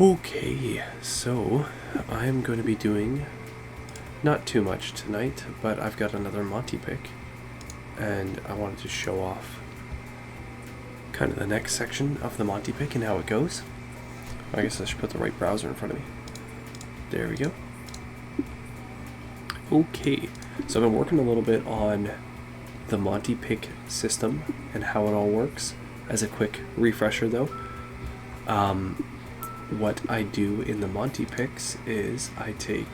Okay, so I'm going to be doing not too much tonight, but I've got another Monty Pick, and I wanted to show off kind of the next section of the Monty Pick and how it goes. I guess I should put the right browser in front of me. There we go. Okay, so I've been working a little bit on the Monty Pick system and how it all works. As a quick refresher though, what I do in the Monty Picks is I take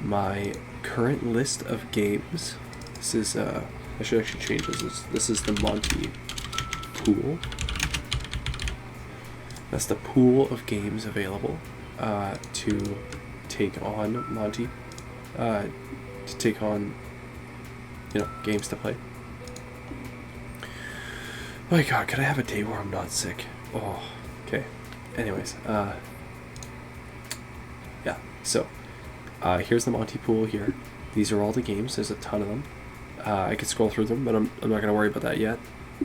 my current list of games. This is, I should actually change this. This is the Monty pool. That's the pool of games available to take on Monty, to take on, games to play. Oh my god, could I have a day where I'm not sick? Oh, okay. Anyways, yeah, so, here's the Monty pool here. These are all the games, there's a ton of them. I could scroll through them, but I'm not going to worry about that yet.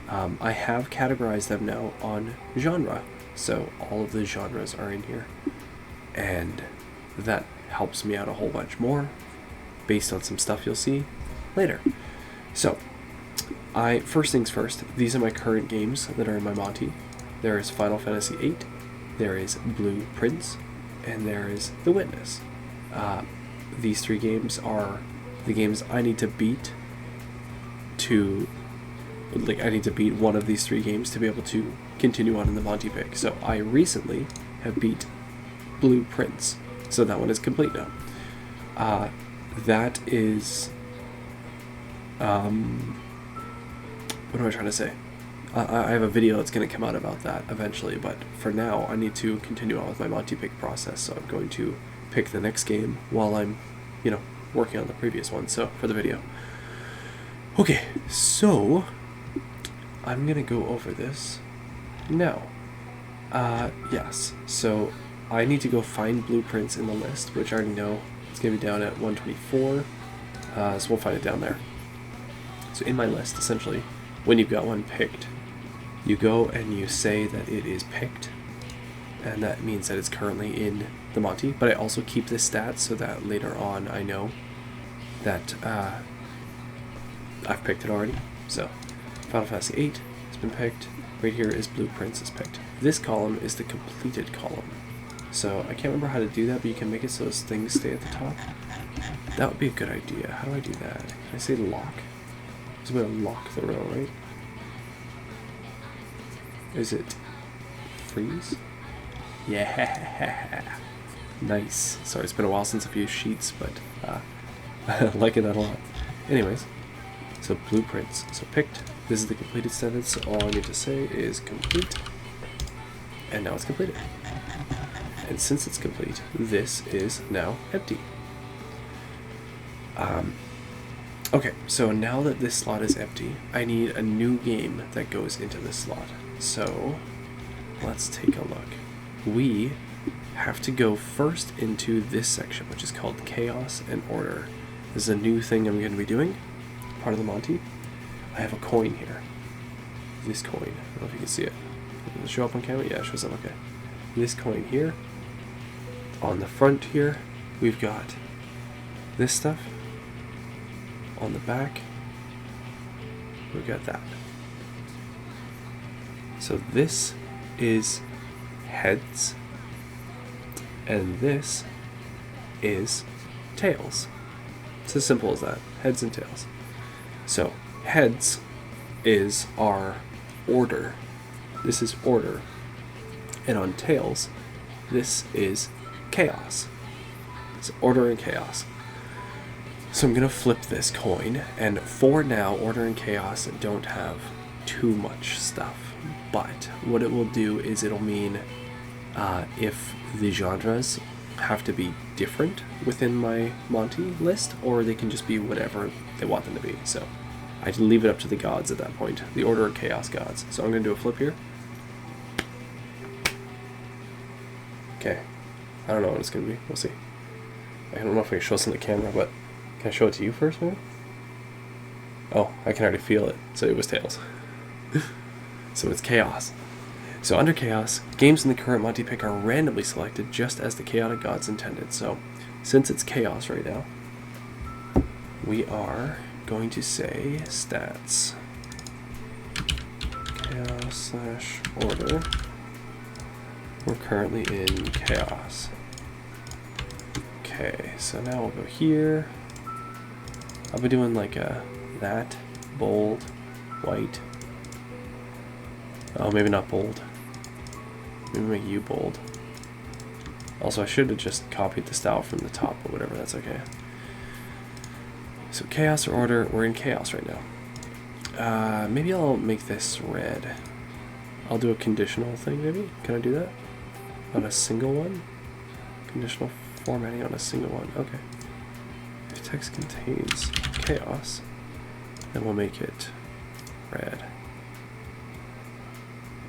I have categorized them now on genre, so all of the genres are in here. And that helps me out a whole bunch more, based on some stuff you'll see later. So, first things first, these are my current games that are in my Monty. There is Final Fantasy VIII, there is Blue Prince, and there is The Witness. These three games are the games I need to beat I need to beat one of these three games to be able to continue on in the Monty Pick. So I recently have beat Blue Prince, so that one is complete now. That is, what am I trying to say? I have a video that's going to come out about that eventually, but for now I need to continue on with my Monty Pick process, so I'm going to pick the next game while I'm, working on the previous one, so for the video. Okay, so I'm going to go over this now. Yes, so I need to go find Blue Prince in the list, which I already know it's going to be down at 124, so we'll find it down there. So in my list, essentially, when you've got one picked, you go and you say that it is picked, and that means that it's currently in the Monty, but I also keep this stat so that later on I know that I've picked it already. So, Final Fantasy VIII has been picked, right here is Blue Prince is picked. This column is the completed column. So, I can't remember how to do that, but you can make it so those things stay at the top. That would be a good idea. How do I do that? Can I say lock? There's a way to lock the row, right? Is it freeze? Yeah, nice. Sorry, it's been a while since I've used sheets, but I like it a lot. Anyways, so Blue Prince, so picked. This is the completed sentence, so all I need to say is complete, and now it's completed. And since it's complete, this is now empty. Okay, so now that this slot is empty, I need a new game that goes into this slot. So, let's take a look. We have to go first into this section, which is called Chaos and Order. This is a new thing I'm going to be doing, part of the Monty. I have a coin here. This coin, I don't know if you can see it. Does it show up on camera? Yeah, it shows up, okay. This coin here. On the front here, we've got this stuff. On the back, we've got that. So this is heads, and this is tails. It's as simple as that, heads and tails. So heads is our order. This is order. And on tails, this is chaos. It's order and chaos. So I'm going to flip this coin, and for now, order and chaos don't have too much stuff. But what it will do is it'll mean if the genres have to be different within my Monty list, or they can just be whatever they want them to be. So I can leave it up to the gods at that point, the order and chaos gods. So I'm going to do a flip here. Okay, I don't know what it's going to be. We'll see. I don't know if I can show this on the camera, but can I show it to you first, maybe? Oh, I can already feel it. So it was tails. So it's chaos. So under Chaos, games in the current Monty Pick are randomly selected just as the Chaotic Gods intended. So since it's Chaos right now, we are going to say stats. Chaos/order. We're currently in Chaos. Okay, so now we'll go here. I'll be doing like that, bold, white. Oh, maybe not bold. Maybe make you bold. Also, I should have just copied the style from the top, but whatever, that's okay. So Chaos or Order, we're in Chaos right now. Maybe I'll make this red. I'll do a conditional thing, maybe? Can I do that? On a single one? Conditional formatting on a single one, okay. If text contains Chaos, then we'll make it red.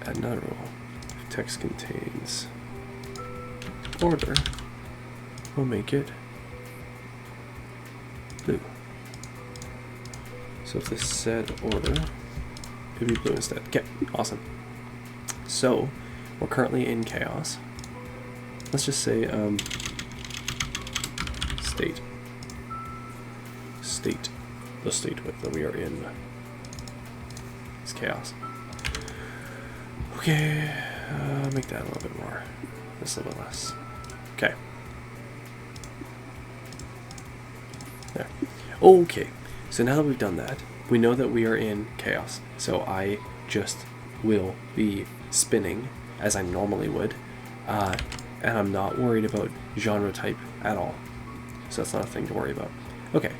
Add another rule. If text contains Order, we'll make it blue. So if this said Order, it'd be blue instead. Okay, awesome. So we're currently in Chaos. Let's just say state. The state with that we are in is Chaos. Okay, make that a little bit more. This a little bit less. Okay. There. Okay. So now that we've done that, we know that we are in Chaos. So I just will be spinning as I normally would, and I'm not worried about genre type at all. So that's not a thing to worry about. Okay.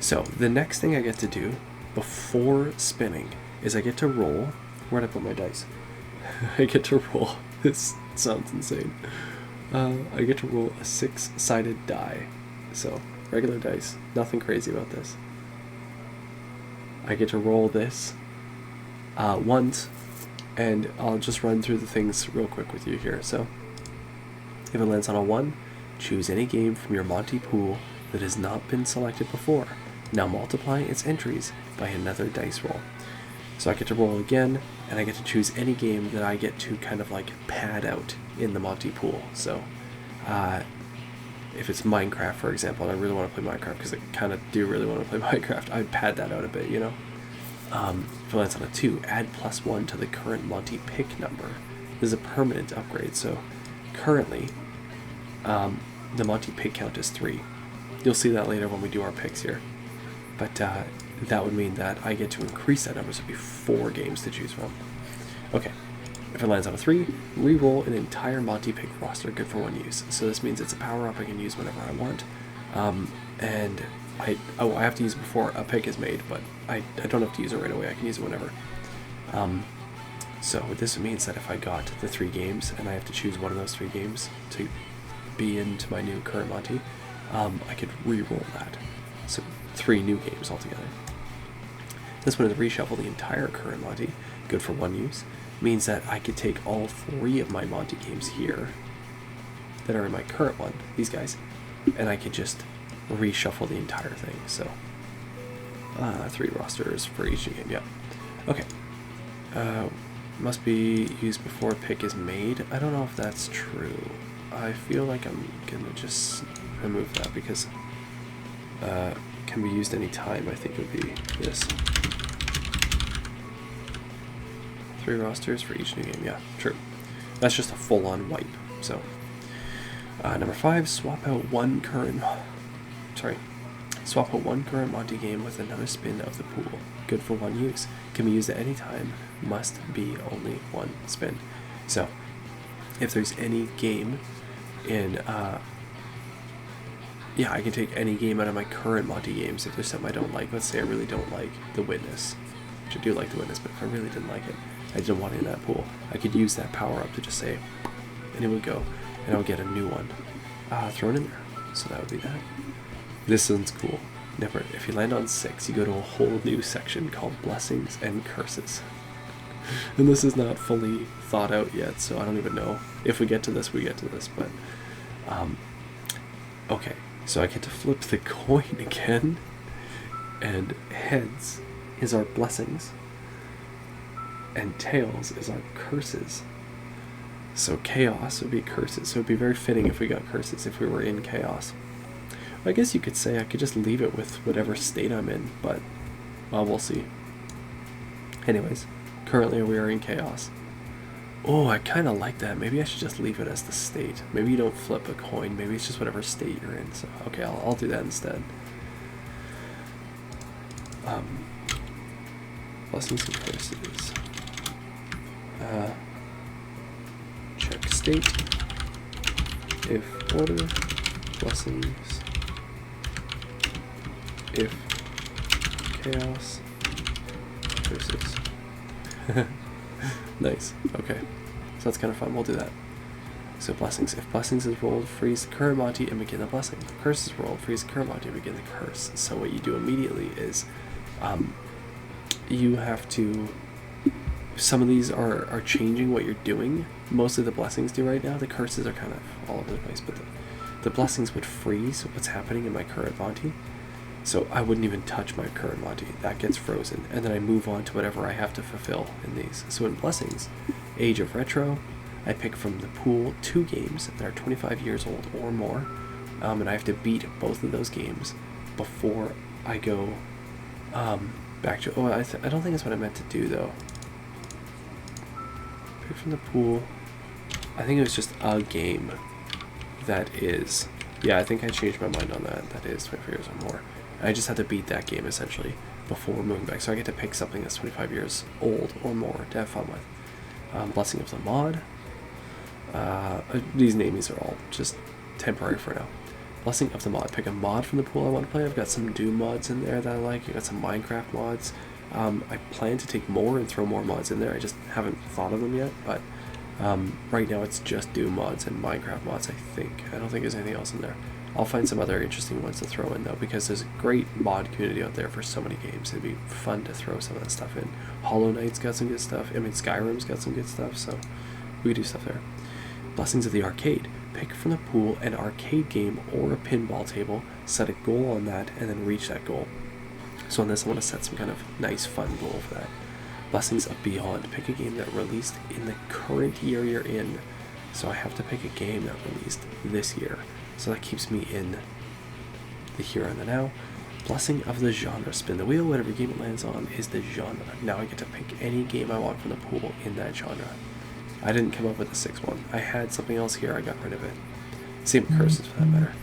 So the next thing I get to do before spinning is I get to roll. Where'd I put my dice? I get to roll. This sounds insane. I get to roll a 6-sided die. So regular dice. Nothing crazy about this. I get to roll this once, and I'll just run through the things real quick with you here. So if it lands on a 1, choose any game from your Monty pool that has not been selected before. Now multiply its entries by another dice roll. So I get to roll again, and I get to choose any game that I get to kind of like pad out in the Monty pool. So if it's Minecraft, for example, and I really want to play Minecraft because I kind of do really want to play Minecraft, I'd pad that out a bit, you know? If it lands on a 2, add +1 to the current Monty Pick number. This is a permanent upgrade, so currently the Monty Pick count is 3. You'll see that later when we do our picks here. But that would mean that I get to increase that number, so it'd be 4 games to choose from. Okay, if it lands on a 3, re-roll an entire Monty Pick roster, good for 1 use. So this means it's a power-up I can use whenever I want. And I have to use it before a pick is made, but I don't have to use it right away. I can use it whenever. So this means that if I got the 3 games, and I have to choose one of those 3 games to be into my new current Monty, I could re-roll that. So 3 new games altogether. This one is reshuffle the entire current Monty, good for 1 use. Means that I could take all 3 of my Monty games here that are in my current one, these guys, and I could just reshuffle the entire thing. So 3 rosters for each new game, yeah. Okay. Must be used before a pick is made. I don't know if that's true. I feel like I'm gonna just remove that because can be used any time. I think it would be this. 3 rosters for each new game. Yeah, true. That's just a full-on wipe. So number 5, swap out one current Monty game with another spin of the pool. Good for 1 use. Can be used at any time. Must be only 1 spin. So if there's any game in yeah, I can take any game out of my current Monty games if there's something I don't like. Let's say I really don't like The Witness, which I do like The Witness, but if I really didn't like it, I didn't want it in that pool, I could use that power up to just say, and it would go, and I would get a new one thrown in there. So that would be that. This one's cool. Never. If you land on 6, you go to a whole new section called Blessings and Curses. And this is not fully thought out yet, so I don't even know. If we get to this, we get to this, but okay. So I get to flip the coin again, and heads is our blessings, and tails is our curses. So chaos would be curses. So it would be very fitting if we got curses if we were in chaos. I guess you could say I could just leave it with whatever state I'm in, but, well, we'll see. Anyways, currently we are in chaos. Oh, I kind of like that. Maybe I should just leave it as the state. Maybe you don't flip a coin. Maybe it's just whatever state you're in. So, okay, I'll do that instead. Blessings and curses. Check state. If order. Blessings. If chaos. Curses. Nice. Okay. So that's kind of fun. We'll do that. So blessings. If blessings is rolled, freeze the current Monty and begin the blessing. If curse is rolled, freeze the current Monty and begin the curse. So what you do immediately is you have to... Some of these are changing what you're doing. Mostly the blessings do right now. The curses are kind of all over the place. But the blessings would freeze what's happening in my current Monty. So I wouldn't even touch my current Monty. That gets frozen. And then I move on to whatever I have to fulfill in these. So in blessings, Age of Retro, I pick from the pool 2 games that are 25 years old or more. And I have to beat both of those games before I go back to... Oh, I don't think that's what I meant to do, though. Pick from the pool. I think it was just a game that is... Yeah, I think I changed my mind on that. That is 25 years or more. I just had to beat that game, essentially, before moving back. So I get to pick something that's 25 years old or more to have fun with. Blessing of the Mod. These names are all just temporary for now. Blessing of the Mod. Pick a mod from the pool I want to play. I've got some Doom mods in there that I like. I've got some Minecraft mods. I plan to take more and throw more mods in there. I just haven't thought of them yet, but right now it's just Doom mods and Minecraft mods, I think. I don't think there's anything else in there. I'll find some other interesting ones to throw in, though, because there's a great mod community out there for so many games. It'd be fun to throw some of that stuff in. Hollow Knight's got some good stuff. I mean, Skyrim's got some good stuff, so we could do stuff there. Blessings of the Arcade. Pick from the pool an arcade game or a pinball table, set a goal on that, and then reach that goal. So on this, I want to set some kind of nice, fun goal for that. Blessings of Beyond. Pick a game that released in the current year you're in. So I have to pick a game that released this year. So that keeps me in the here and the now. Blessing of the Genre. Spin the wheel. Whatever game it lands on is the genre. Now I get to pick any game I want from the pool in that genre. I didn't come up with a 6th one. I had something else here. I got rid of it. Same with curses for that matter.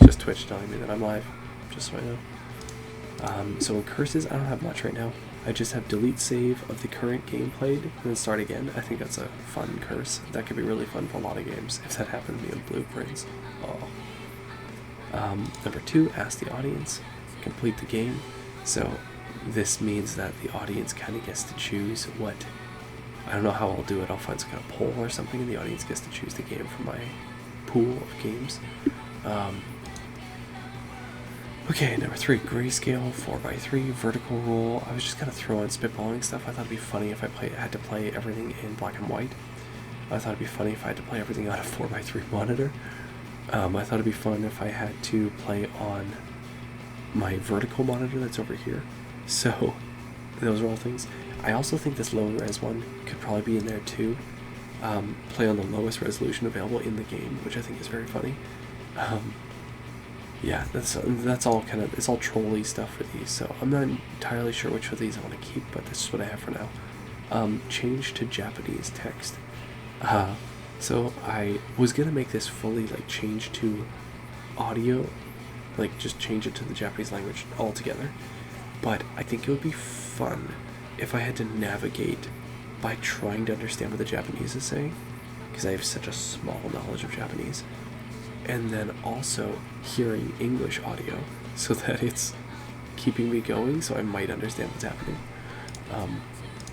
Just Twitch telling me that I'm live. Just so I know. So in curses, I don't have much right now. I just have delete save of the current game played and then start again. I think that's a fun curse. That could be really fun for a lot of games if that happened to me in Blueprints. Oh. Number 2, ask the audience. Complete the game. So this means that the audience kind of gets to choose what... I don't know how I'll do it. I'll find some kind of poll or something and the audience gets to choose the game from my pool of games. Okay, number 3, grayscale, 4x3, vertical roll. I was just kind of throwing spitballing stuff. I thought it'd be funny if I had to play everything in black and white. I thought it'd be funny if I had to play everything on a 4x3 monitor. I thought it'd be fun if I had to play on my vertical monitor that's over here. So, those are all things. I also think this low res one could probably be in there too. Play on the lowest resolution available in the game, which I think is very funny. Yeah, that's all kind of, it's all trolley stuff for these, so I'm not entirely sure which of these I want to keep, but this is what I have for now. Change to Japanese text. So I was gonna make this fully like change to audio, like just change it to the Japanese language altogether, but I think it would be fun if I had to navigate by trying to understand what the Japanese is saying, because I have such a small knowledge of Japanese. And then also hearing English audio so that it's keeping me going, so I might understand what's happening.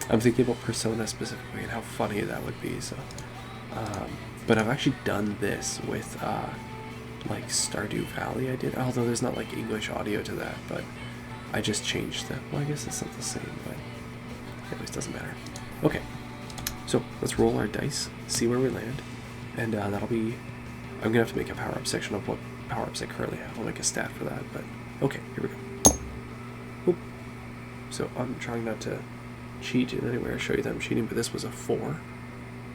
I'm thinking about Persona specifically and how funny that would be. So, but I've actually done this with like Stardew Valley. I did, although there's not like English audio to that, but I just changed the. Well, I guess it's not the same, but anyways, doesn't matter. Okay, so let's roll our dice, see where we land, and that'll be. I'm gonna have to make a power-up section of what power-ups I currently have. I'll make a stat for that, but okay, here we go. Oop. So I'm trying not to cheat in any way or show you that I'm cheating, but this was a 4.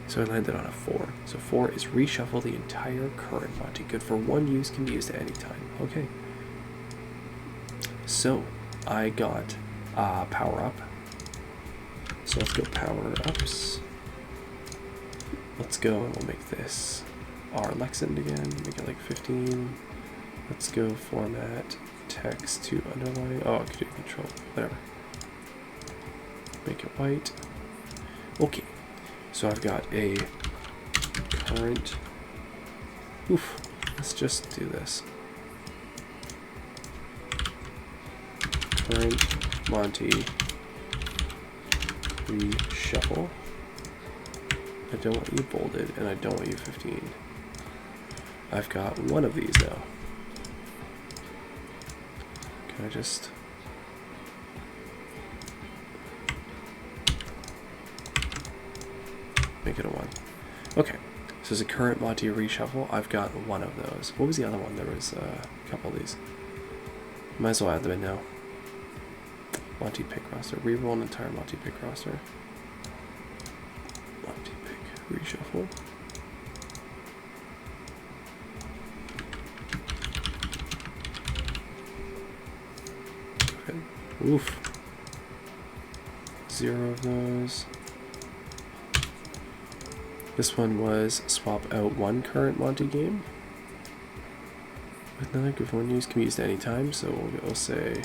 So I landed on a 4. So 4 is reshuffle the entire current Monty. Good for 1 use, can be used at any time. Okay. So I got power up. So let's go power ups. Let's go and we'll make this our Lexington again. Make it like 15. Let's go format text to underline. Oh, I could do control. Whatever. Make it white. Okay. So I've got a current. Oof. Let's just do this. Current Monty reshuffle. I don't want you bolded, and I don't want you 15. I've got one of these now. Can I just... make it a 1. Okay, so as a current Monty reshuffle, I've got one of those. What was the other one? There was a couple of these. Might as well add them in now. Monty Pick roster. Reroll an entire Monty Pick roster. Monty Pick reshuffle. Okay. Oof. 0 of those. This one was swap out 1 current Monty game with another. If 1 use can be used at any time, so we'll say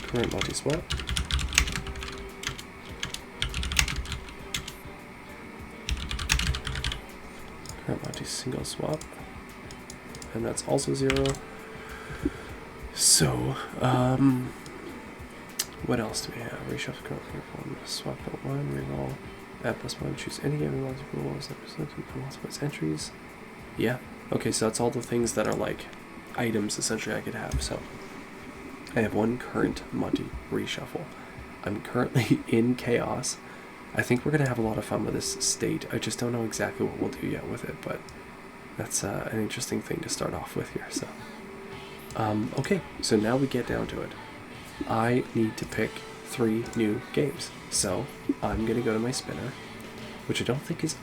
current Monty swap. Current Monty single swap. And that's also 0. So, what else do we have? Reshuffle current one, swap out 1, reroll, add +1, choose any given multiple rules that present multiple entries. Yeah. Okay, so that's all the things that are like items essentially I could have. So I have 1 current Monty reshuffle. I'm currently in chaos. I think we're gonna have a lot of fun with this state. I just don't know exactly what we'll do yet with it, but that's an interesting thing to start off with here. So okay, so now we get down to it. I need to pick 3 new games. So I'm going to go to my spinner, which I don't think is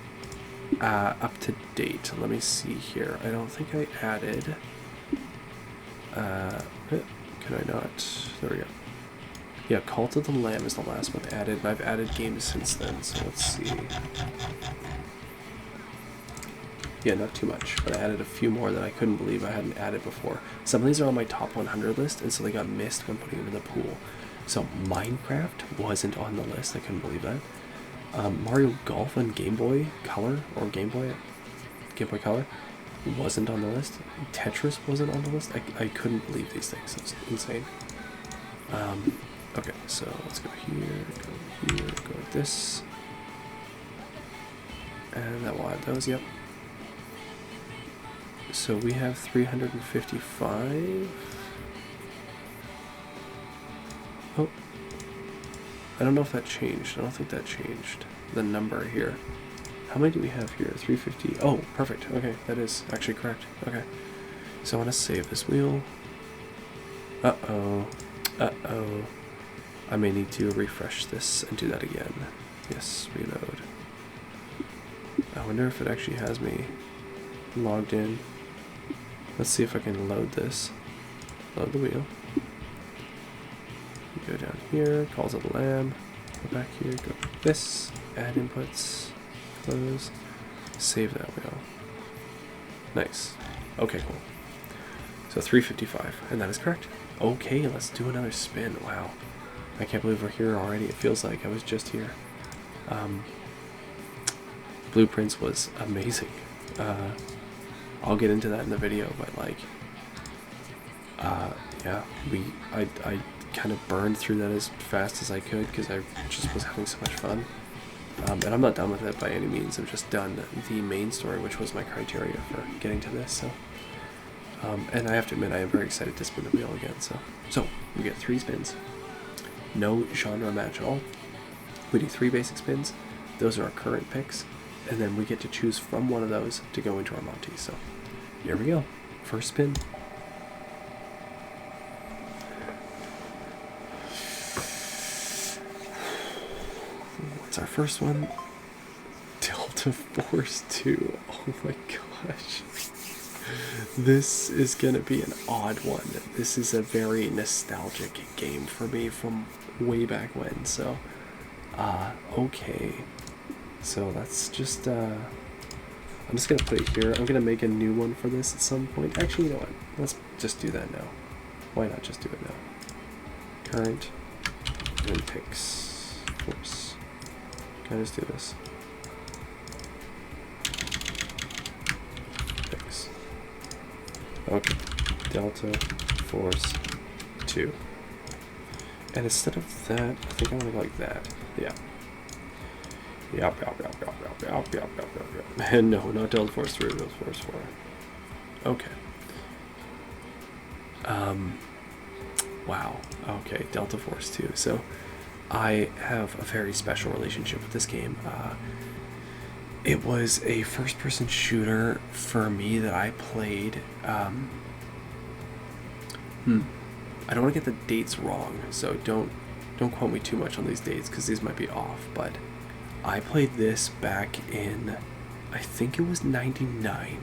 up to date. Let me see here. I don't think I added... can I not? There we go. Yeah, Cult of the Lamb is the last one added, and I've added games since then, so let's see. Yeah, not too much, but I added a few more that I couldn't believe I hadn't added before. Some of these are on my top 100 list, and so they got missed when putting them in the pool. So Minecraft wasn't on the list. I couldn't believe that. Mario Golf on Game Boy Color, or Game Boy Color, wasn't on the list. Tetris wasn't on the list. I couldn't believe these things. It's insane. Okay, so let's go here, go like this. And that will add those, yep. So we have 355. Oh. I don't know if that changed. I don't think that changed. The number here. How many do we have here? 350. Oh, perfect. Okay, that is actually correct. Okay. So I want to save this wheel. Uh-oh. Uh-oh. I may need to refresh this and do that again. Yes, reload. I wonder if it actually has me logged in. Let's see if I can load this. Load the wheel. Go down here, calls it a lamb. Go back here, go like this. Add inputs. Close. Save that wheel. Nice. Okay, cool. So 355, and that is correct. Okay, let's do another spin. Wow. I can't believe we're here already. It feels like I was just here. Blueprints was amazing. I'll get into that in the video, but like, yeah, I kind of burned through that as fast as I could because I just was having so much fun. And I'm not done with it by any means. I've just done the main story, which was my criteria for getting to this. So, and I have to admit, I am very excited to spin the wheel again. So we get 3 spins, no genre match at all. We do 3 basic spins. Those are our current picks, and then we get to choose from one of those to go into our Monty. So here we go. First spin. That's our first one. Delta Force 2. Oh my gosh. This is gonna be an odd one. This is a very nostalgic game for me from way back when, so okay. So that's just I'm just gonna put it here. I'm gonna make a new one for this at some point. Actually, you know what? Let's just do that now. Why not just do it now? Current and picks. Oops. Can I just do this? Picks. Okay. Delta Force 2. And instead of that, I think I want to go like that. Yeah. Yup. And no, not Delta Force 3, Delta Force 4. Okay. Wow. Okay, Delta Force 2. So, I have a very special relationship with this game. It was a first-person shooter for me that I played. I don't want to get the dates wrong, so don't quote me too much on these dates because these might be off. But I played this back in, I think it was '99.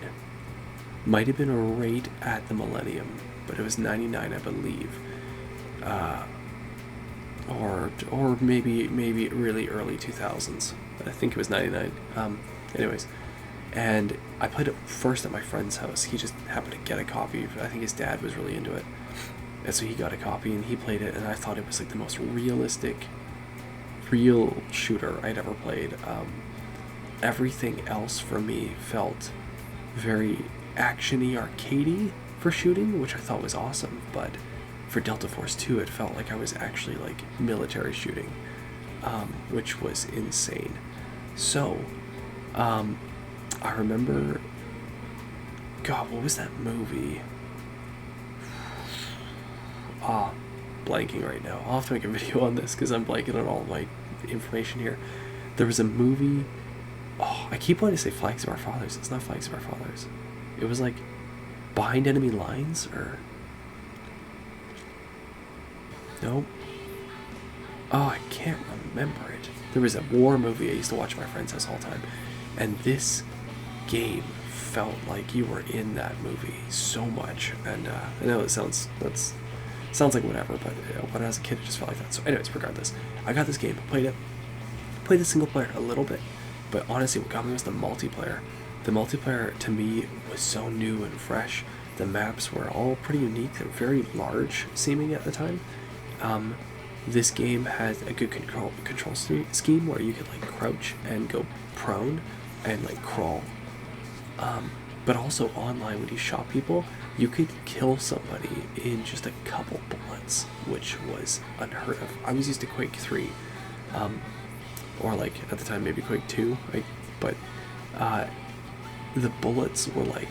Might have been right at the millennium, but it was '99, I believe. Or maybe really early 2000s. I think it was '99. Anyways, and I played it first at my friend's house. He just happened to get a copy. I think his dad was really into it, and so he got a copy and he played it. And I thought it was like the most realistic, real shooter I'd ever played. Everything else for me felt very actiony, arcadey for shooting, which I thought was awesome. But for Delta Force 2, it felt like I was actually like military shooting, which was insane. So, I remember, God, what was that movie? Blanking right now. I'll have to make a video on this because I'm blanking on all my information here. There was a movie, I keep wanting to say Flags of Our Fathers. It's not Flags of Our Fathers. It was like Behind Enemy Lines, or... Nope. I can't remember it. There was a war movie I used to watch at my friend's house all the time, and this game felt like you were in that movie so much. And I know it sounds like whatever, but when I was a kid, it just felt like that. So, anyways, regardless, I got this game, played the single player a little bit, but honestly, what got me was the multiplayer. The multiplayer to me was so new and fresh. The maps were all pretty unique. They were very large seeming at the time. This game had a good control scheme where you could like crouch and go prone and like crawl. But also online, when you shot people, you could kill somebody in just a couple bullets, which was unheard of. I was used to Quake 3, or like at the time maybe Quake 2, but the bullets were like,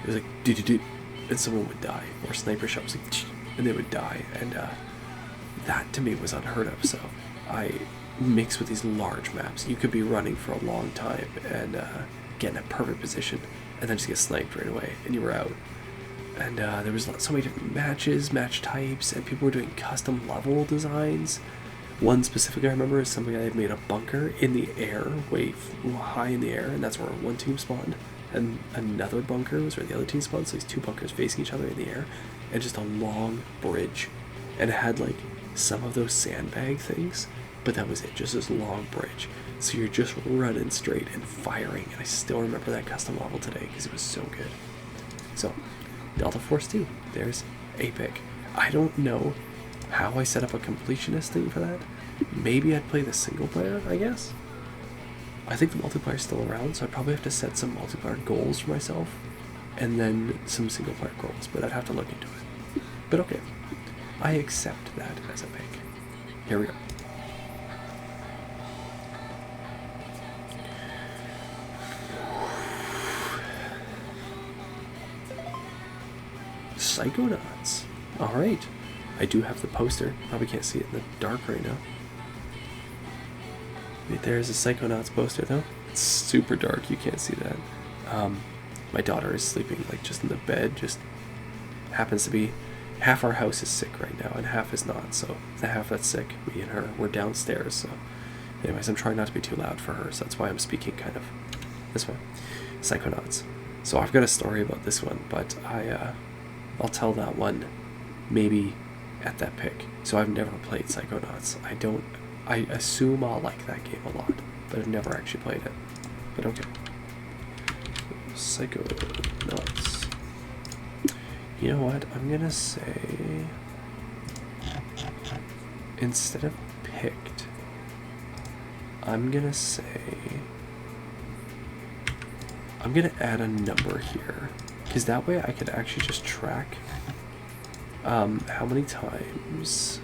it was like do, and someone would die, or sniper shot was like, and they would die, and that to me was unheard of. So I mixed with these large maps. You could be running for a long time and get in a perfect position, and then just get sniped right away, and you were out. And there was so many different match types, and people were doing custom level designs. One specifically I remember is somebody had made a bunker in the air, way high in the air, and that's where one team spawned. And another bunker was where the other team spawned, so these two bunkers facing each other in the air, and just a long bridge. And it had like some of those sandbag things, but that was it, just this long bridge. So you're just running straight and firing, and I still remember that custom level today because it was so good. So, Delta Force 2, there's a pick. I don't know how I set up a completionist thing for that. Maybe I'd play the single player, I guess. I think the multiplayer's still around, so I'd probably have to set some multiplayer goals for myself, and then some single player goals, but I'd have to look into it. But okay, I accept that as a pick. Here we go. Psychonauts. Alright. I do have the poster. Probably can't see it in the dark right now. Wait, there's a Psychonauts poster though. It's super dark, you can't see that. My daughter is sleeping like just in the bed, just happens to be half our house is sick right now and half is not, so the half that's sick, me and her, we're downstairs, so Anyways, I'm trying not to be too loud for her, so that's why I'm speaking kind of this way. Psychonauts. So I've got a story about this one, but I'll tell that one maybe at that pick. So I've never played Psychonauts. I assume I'll like that game a lot, but I've never actually played it. But okay. Psychonauts. You know what? I'm gonna say, instead of picked, I'm gonna add a number here, because that way I could actually just track how many times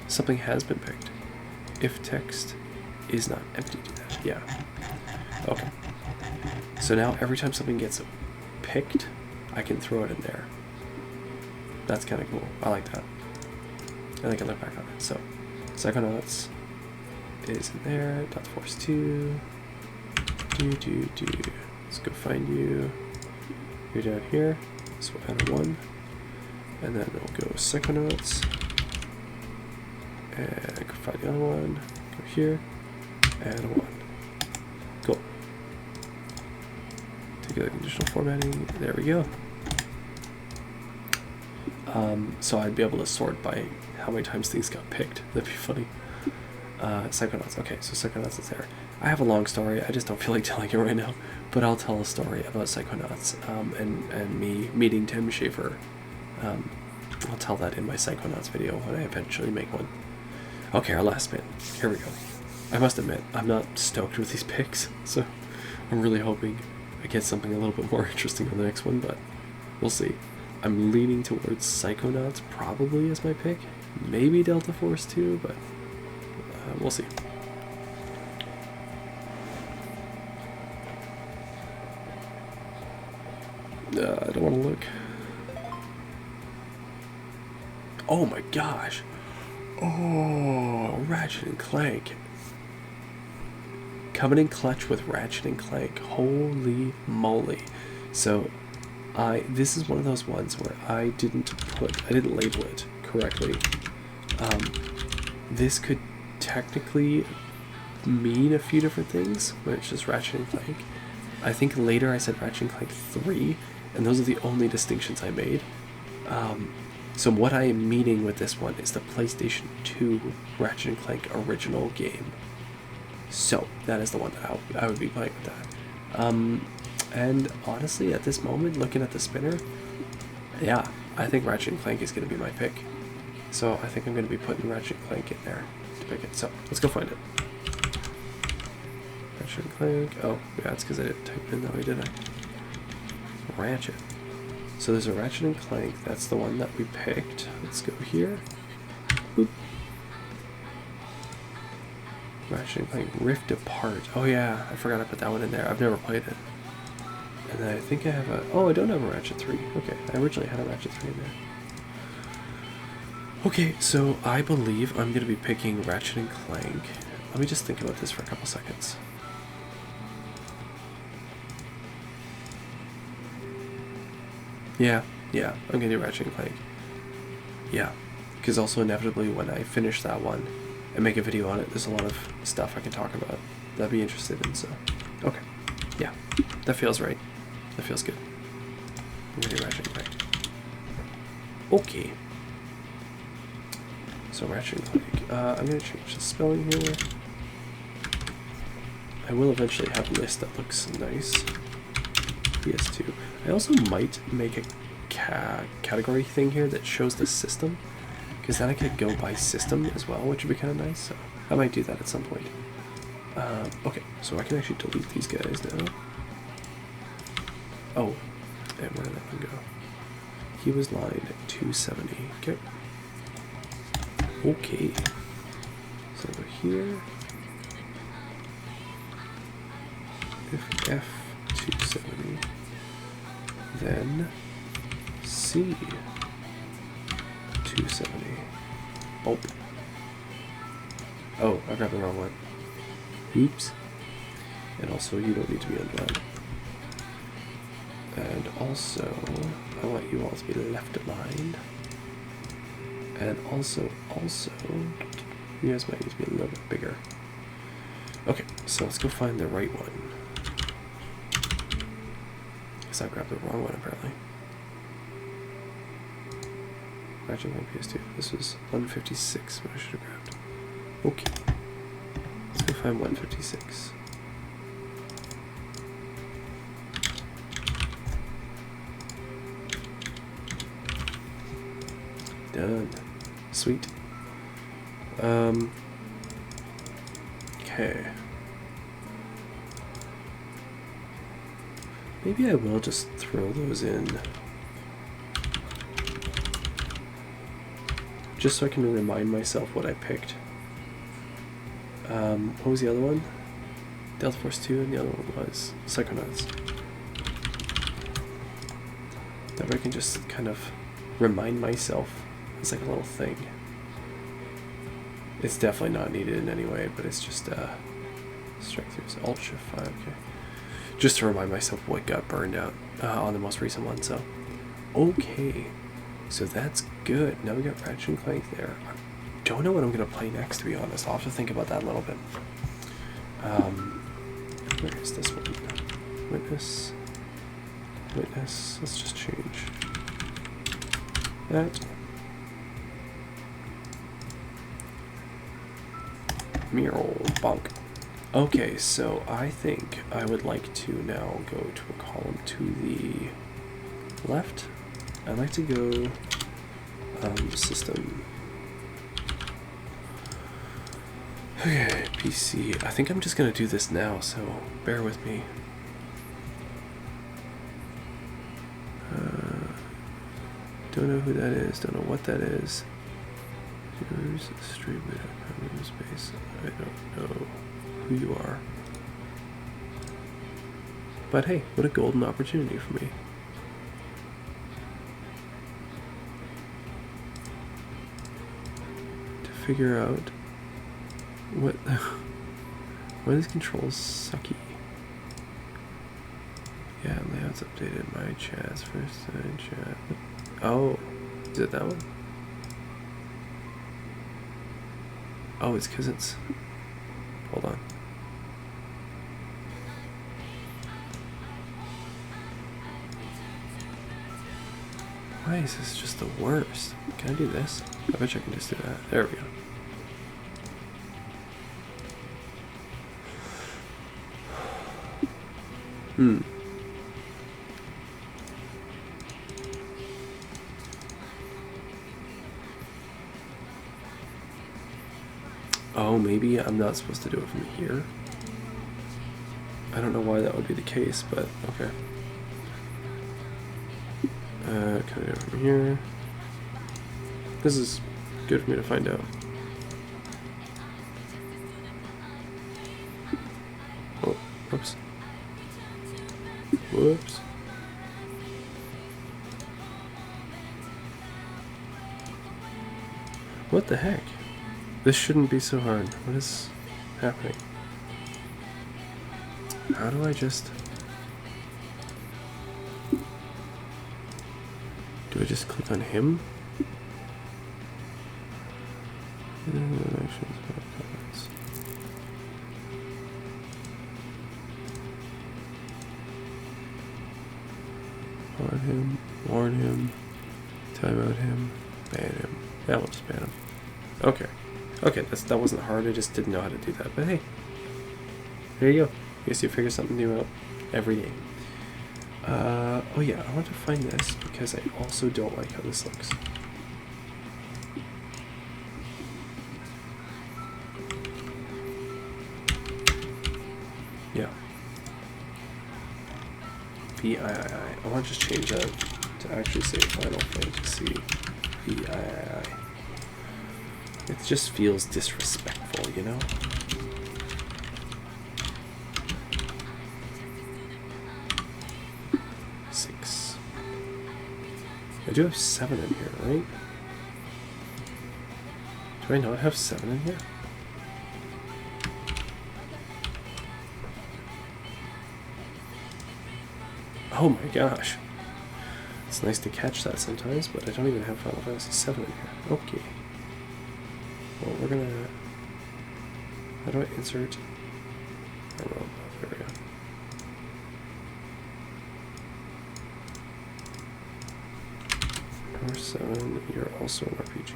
something has been picked. If text is not empty, do that. Yeah. Okay. So now every time something gets picked, I can throw it in there. That's kind of cool. I like that. And I can look back on it. So, Psychonauts is in there. Dot Force 2. Let's go find you. You're down here. So we'll add a 1. And then we'll go Psychonauts. And go find the other one. Go here. Add a 1. Cool. Take the conditional formatting. There we go. So I'd be able to sort by how many times things got picked. That'd be funny. Psychonauts. Okay, so Psychonauts is there. I have a long story. I just don't feel like telling it right now. But I'll tell a story about Psychonauts and me meeting Tim Schafer. I'll tell that in my Psychonauts video when I eventually make one. Okay, our last spin. Here we go. I must admit, I'm not stoked with these picks, so I'm really hoping I get something a little bit more interesting on the next one, but we'll see. I'm leaning towards Psychonauts probably as my pick. Maybe Delta Force 2, but we'll see. I don't want to look. Oh my gosh. Oh, Ratchet and Clank. Coming in clutch with Ratchet and Clank. Holy moly. So this is one of those ones where I didn't label it correctly. This could technically mean a few different things, but it's just Ratchet and Clank. I think later I said Ratchet and Clank 3, and those are the only distinctions I made. So what I am meaning with this one is the PlayStation 2 Ratchet and Clank original game. So that is the one that I would be playing with that. And honestly, at this moment, looking at the spinner, yeah, I think Ratchet and Clank is going to be my pick. So I think I'm going to be putting Ratchet and Clank in there to pick it. So let's go find it. Ratchet and Clank. Oh, yeah, it's because I didn't type it in that way, did I? Ratchet. So there's a Ratchet and Clank. That's the one that we picked. Let's go here. Boop. Ratchet and Clank Rift Apart. Oh yeah, I forgot to put that one in there. I've never played it. And then I think I have a... Oh, I don't have a Ratchet 3. Okay, I originally had a Ratchet 3 in there. Okay, so I believe I'm going to be picking Ratchet and Clank. Let me just think about this for a couple seconds. Yeah, I'm going to do Ratchet and Clank. Yeah, because also inevitably when I finish that one and make a video on it, there's a lot of stuff I can talk about that I'd be interested in, so... Okay, yeah, that feels right. That feels good. I'm going to do Ratchet and Clank. Okay. So Ratchet and Clank. I'm going to change the spelling here. I will eventually have a list that looks nice. PS2. I also might make a category thing here that shows the system, because then I could go by system as well, which would be kind of nice. So I might do that at some point. Okay, so I can actually delete these guys now. Oh, and where did that one go? He was line 270. Okay. Okay. So over here. If F270, then C270. Oh. Oh, I grabbed the wrong one. Oops. And also, you don't need to be underlined. And also, I want you all to be left aligned. And also, You guys might need to be a little bit bigger. Okay, so let's go find the right one. Guess I grabbed the wrong one apparently. Ratchet Clank PS2. This was 156, what I should have grabbed. Okay. Let's go find 156. Done. Sweet. Okay. Maybe I will just throw those in. Just so I can remind myself what I picked. What was the other one? Delta Force 2, and the other one was Psychonauts. That way I can just kind of remind myself. It's like a little thing. It's definitely not needed in any way, but it's just strength is Ultra 5, okay. Just to remind myself what got burned out on the most recent one, so. Okay. So that's good. Now we got Ratchet and Clank there. I don't know what I'm going to play next, to be honest. I'll have to think about that a little bit. Where is this one? Witness. Witness. Let's just change that. Mural. Bonk. Okay, so I think I would like to now go to a column to the left. I'd like to go system. Okay, PC. I think I'm just gonna do this now, so bear with me. Don't know who that is. Don't know what that is. Here's stream space. I don't know who you are. But hey, what a golden opportunity for me. To figure out what why these controls sucky. Yeah, layouts updated. My chat's first time chat. Oh, is it that one? Oh, it's because it's. Hold on. Why is this just the worst? Can I do this? I bet you I can just do that. There we go. Oh, maybe I'm not supposed to do it from here. I don't know why that would be the case, but okay. Can I do it from here? This is good for me to find out. Oh, whoops. Whoops. What the heck? This shouldn't be so hard. What is happening? How do I just... Do I just click on him? On him, warn him, time out him, ban him. Yeah, we'll just ban him. Okay. Okay, that wasn't hard, I just didn't know how to do that. But hey, there you go. I guess you figure something new out every day. Oh yeah, I want to find this because I also don't like how this looks. Yeah. VIII. I want to just change that to actually say Final Fantasy VIII. It just feels disrespectful, you know? Six. I do have 7 in here, right? Do I not have 7 in here? Oh my gosh. It's nice to catch that sometimes, but I don't even have Final Fantasy 7 in here. Okay. Well, we're gonna How do I insert? There we go. Number 7, you're also an RPG.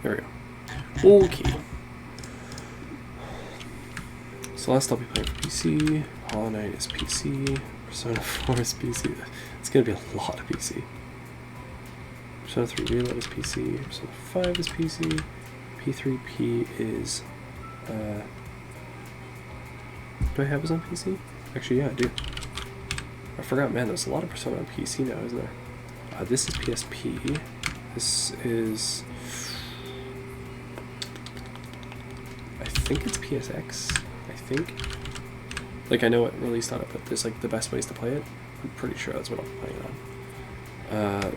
There we go. Okay. Celeste I'll be playing for PC. Hollow Knight is PC. Persona 4 is PC. It's gonna be a lot of PC. Persona 3 Reload is PC. Persona 5 is PC. P3P is... do I have this on PC? Actually, yeah, I do. I forgot, man, there's a lot of Persona on PC now, isn't there? This is PSP. This is... I think it's PSX. I think. Like, I know it released on it, but there's, like, the best ways to play it. I'm pretty sure that's what I'm playing on.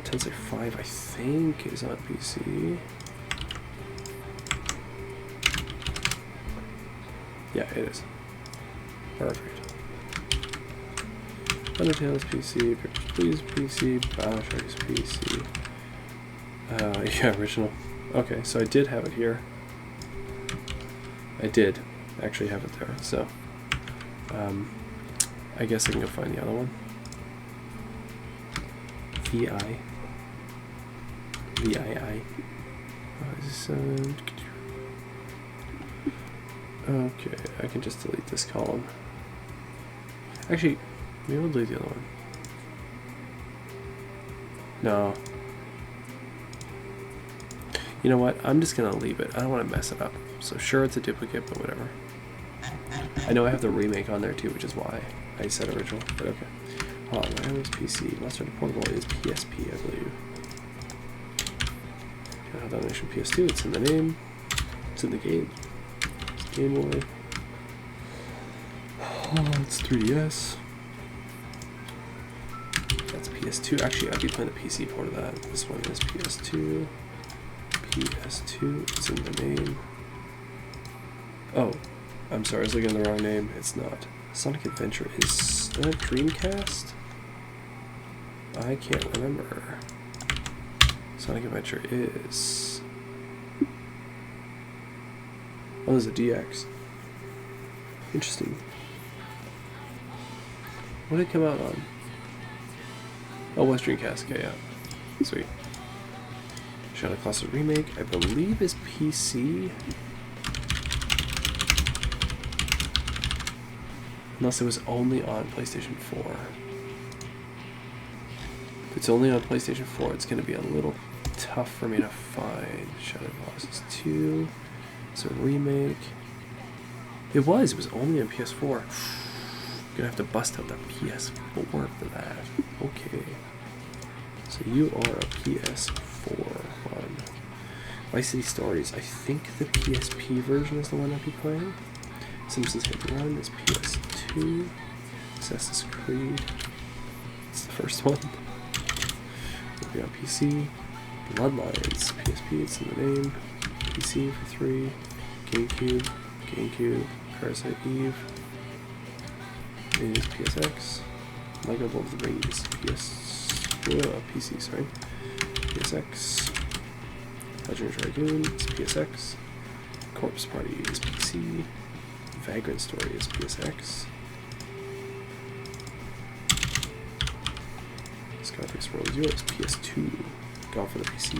Tensei 5, I think, is on PC. Yeah, it is. Perfect. Undertale is PC, Pictures Please PC, Bioshock is PC. Yeah, original. Okay, so I did have it here. I did actually have it there, so I guess I can go find the other one. VII. Okay, I can just delete this column. Actually, maybe I'll delete the other one. No. You know what? I'm just gonna leave it. I don't want to mess it up. So sure, it's a duplicate, but whatever. I know I have the remake on there too, which is why I said original, but okay. Hold on, where is PC? Master Portable is PSP, I believe. Domination PS2, it's in the name. It's in the game. It's Game Boy. Oh, it's 3DS. That's PS2. Actually, I'd be playing the PC port of that. This one is PS2. PS2, it's in the name. Oh, I'm sorry, I was looking at the wrong name. It's not. Sonic Adventure is that Dreamcast? I can't remember. Sonic Adventure is... Oh, there's a DX. Interesting. What did it come out on? Oh, West Dreamcast. Okay, yeah. Sweet. Shadow Colossus Remake, I believe, is PC. Unless it was only on PlayStation 4. If it's only on PlayStation 4, it's going to be a little tough for me to find. Shadow Colossus 2. It's a remake. It was only on PS4. Gonna have to bust out the PS4 for that. Okay. So you are a PS4 one. Vice City Stories. I think the PSP version is the one I'll be playing. Simpsons Hit Run is PS2. Assassin's Creed. It's the first one. It'll be on PC. Bloodlines. PSP, it's in the name. PC for 3. GameCube. Parasite Eve is PSX. Lego Lord of the Rings PC, sorry. PSX. Legend of Dragoon is PSX. Corpse Party is PC. Vagrant Story is PSX. Scarface World Zero is PS2. Gone for the PC.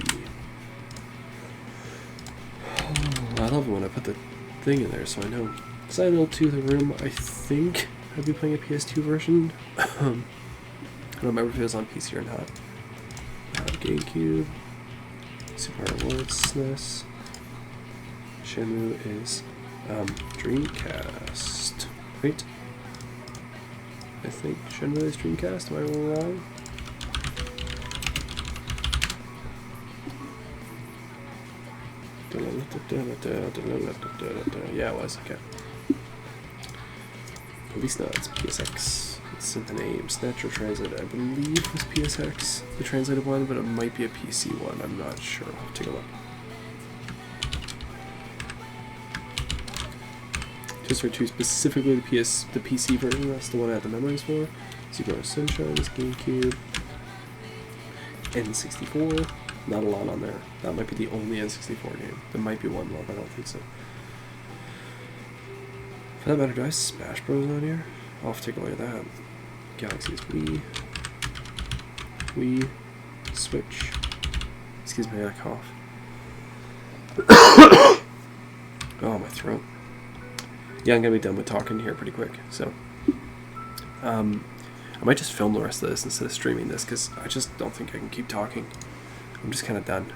Oh, I love it when I put the thing in there so I know. Silent to the Room, I think I'd be playing a PS2 version. I don't remember if it was on PC or not. GameCube. Super Mario World, SNES. Shenmue is Dreamcast. Right? I think Shenmue is Dreamcast. Am I wrong? Yeah, it was. Okay. Police Nuts, PSX. It's in the name. Snatcher Translate, I believe, was PSX, the translated one, but it might be a PC one. I'm not sure. I'll take a look. Just for 2, specifically the PC version. That's the one I had the memories for. Super Sunshine is GameCube. N64. Not a lot on there. That might be the only N64 game. There might be one more, but I don't think so. For that matter, do I have Smash Bros on here? I'll have to take a look at that. Galaxies, Wii, Switch. Excuse me, I got a cough. Oh, my throat. Yeah, I'm gonna be done with talking here pretty quick. So, I might just film the rest of this instead of streaming this because I just don't think I can keep talking. I'm just kind of done.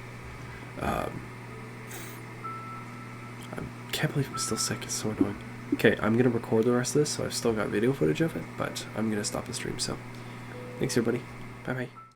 I can't believe I'm still sick. It's so annoying. Okay, I'm gonna record the rest of this, so I've still got video footage of it, but I'm gonna stop the stream. So, thanks everybody. Bye bye.